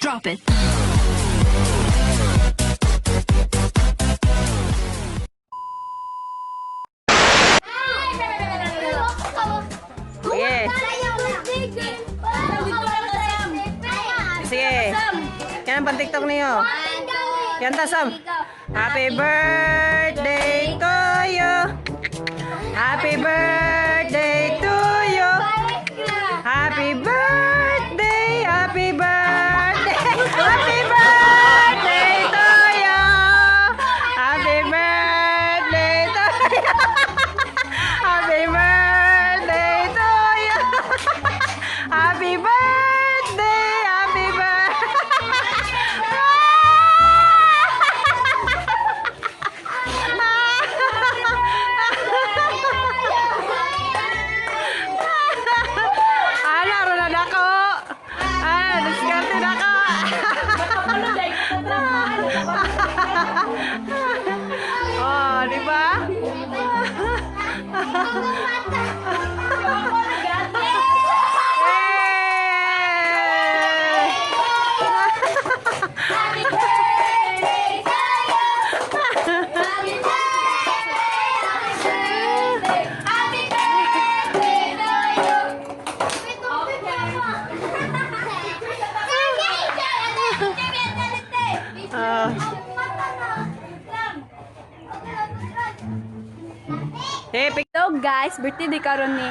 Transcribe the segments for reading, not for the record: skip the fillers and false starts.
Drop it. Sige. Sige. Yan ang pan-tiktok niyo. Yan ta, Sam. Happy birthday to you. Happy birthday to you. Happy birthday, happy birthday, happy birthday to you. Happy birthday to you. Happy birthday to you. Happy birthday, happy oh, di ba? So guys, birthday di karon ni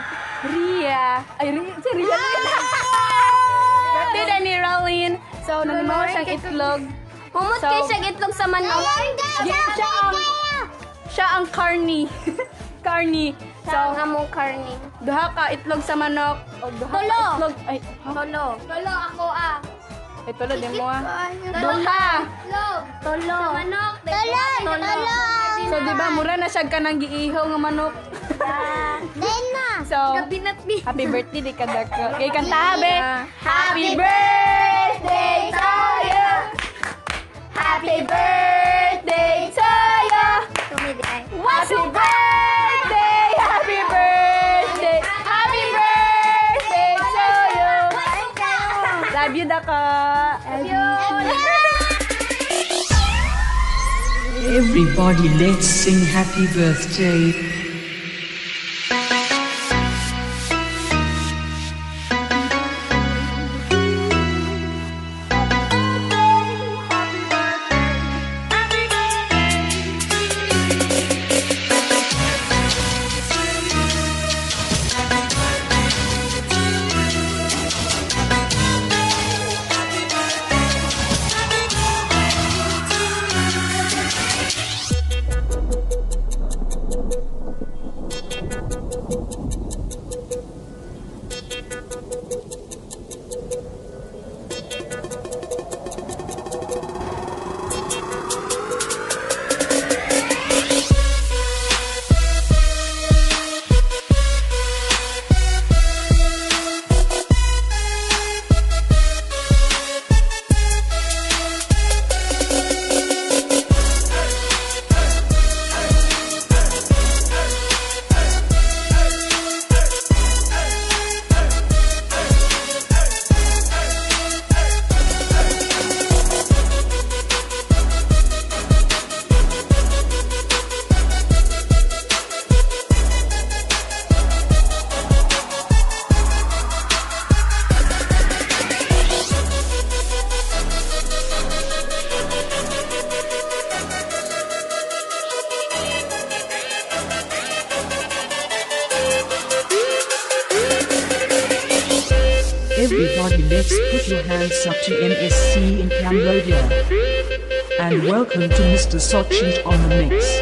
Ria. Ay, si Ria. Birthday ni Rolin. So, nanimaw siyang itlog. Humot kayo siyang itlog sa manok. Siya ang carny. Carny. So, ang among karni. Duha ka itlog sa manok. O duha ka Tulo. itlog. Ay, Tolo. Tolo ako ah. ay tulo din mo ah. Duha. Tolo. Sa manok. Tolo. So, di ba, mura na siya ka nang giihaw nga manok. Then na. So, Gabinat-binat. happy birthday di kadako. Kay kanta be. Happy birthday to you. Happy birthday to you. Happy birthday, happy birthday, happy birthday to you. Love you, Daka. Everybody, let's sing happy birthday. Everybody, let's put your hands up to MSC in Cambodia. And welcome to Mr. Sochit on the mix.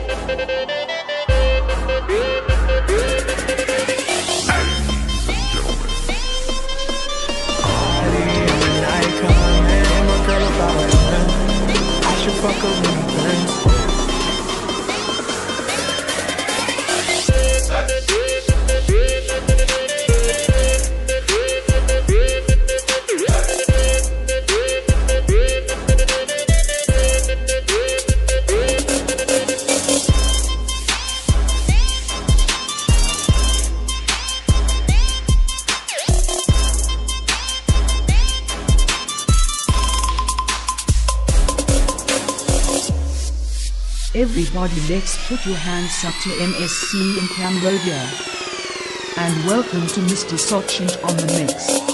Everybody, let's put your hands up to MSC in Cambodia. And welcome to Mr. Sochint on the mix.